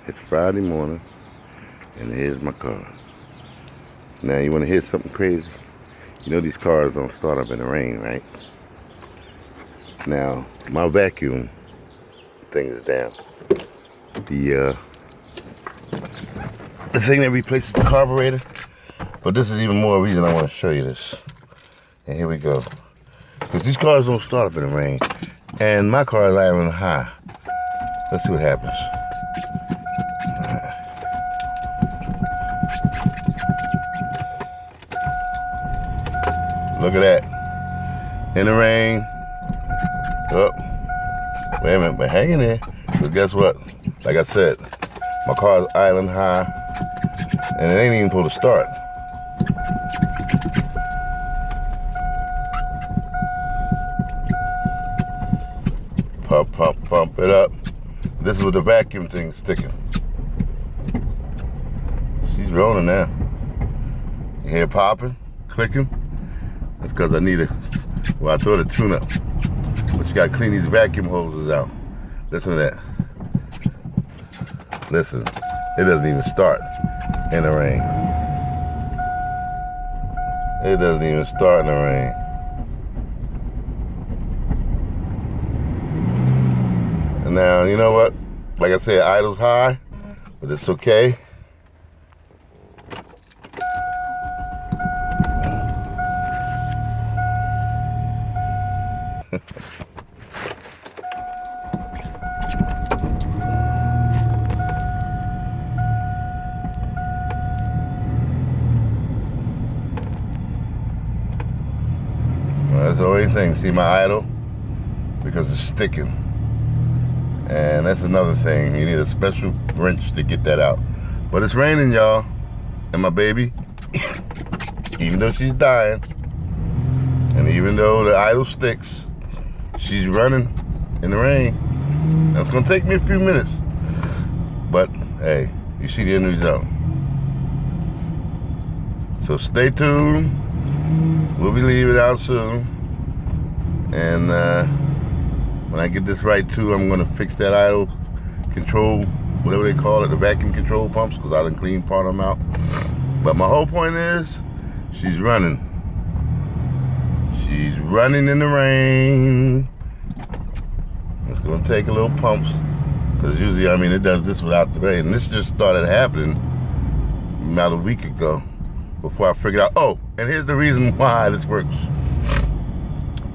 It's Friday morning, and here's my car. Now, you want to hear something crazy? You know these cars don't start up in the rain, right? Now, my vacuum thing is down. The thing that replaces the carburetor. But this is even more reason I want to show you this. And here we go. Because these cars don't start up in the rain. And my car is idling high. Let's see what happens. Look at that. In the rain. Oh, wait a minute, but hang in there. Because guess what? Like I said, my car is idling high. And it ain't even supposed to start. Pump, pump, pump it up. This is what the vacuum thing's sticking. She's rolling now. You hear it popping, clicking? That's because I need it. Well, I thought a tune-up. But you gotta clean these vacuum hoses out. Listen to that. Listen, it doesn't even start in the rain. It doesn't even start in the rain. And now, you know what? Like I said, idle's high, but it's okay. That's the only thing. See my idle? Because it's sticking. And that's another thing. You need a special wrench to get that out. But it's raining, y'all. And my baby, even though she's dying, and even though the idle sticks, she's running in the rain. And it's gonna take me a few minutes. But hey, you see the end result. So stay tuned. We'll be leaving out soon. And when I get this right too, I'm gonna fix that idle control, whatever they call it, the vacuum control pumps, because I done cleaned part of them out. But my whole point is, she's running. She's running in the rain. It's gonna take a little pumps, because usually, I mean, it does this without the rain. This just started happening about a week ago, before I figured out, oh, and here's the reason why this works.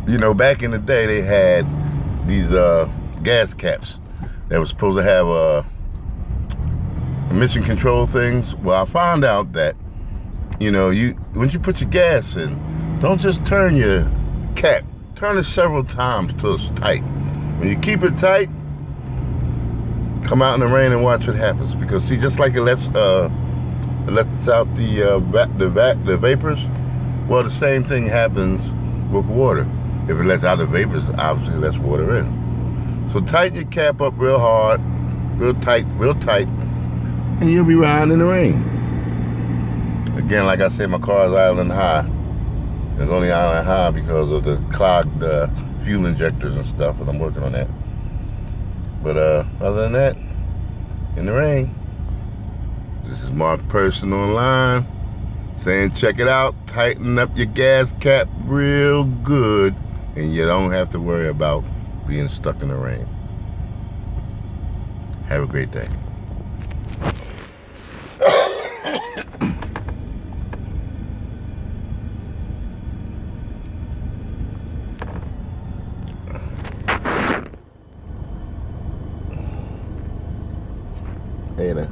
You know, back in the day, they had these gas caps that were supposed to have emission control things. Well, I found out that, you know, when you put your gas in, don't just turn your cap. Turn it several times till it's tight. When you keep it tight, come out in the rain and watch what happens. Because see, just like it lets out the vapors, well, the same thing happens with water. If it lets out the vapors, obviously it lets water in. So tighten your cap up real hard, real tight, and you'll be riding in the rain. Again, like I said, my car is idling high. It's only idling high because of the clogged fuel injectors and stuff, and I'm working on that. But other than that, in the rain. This is Mark Person Online saying check it out, tighten up your gas cap real good, and you don't have to worry about being stuck in the rain. Have a great day. Hey there.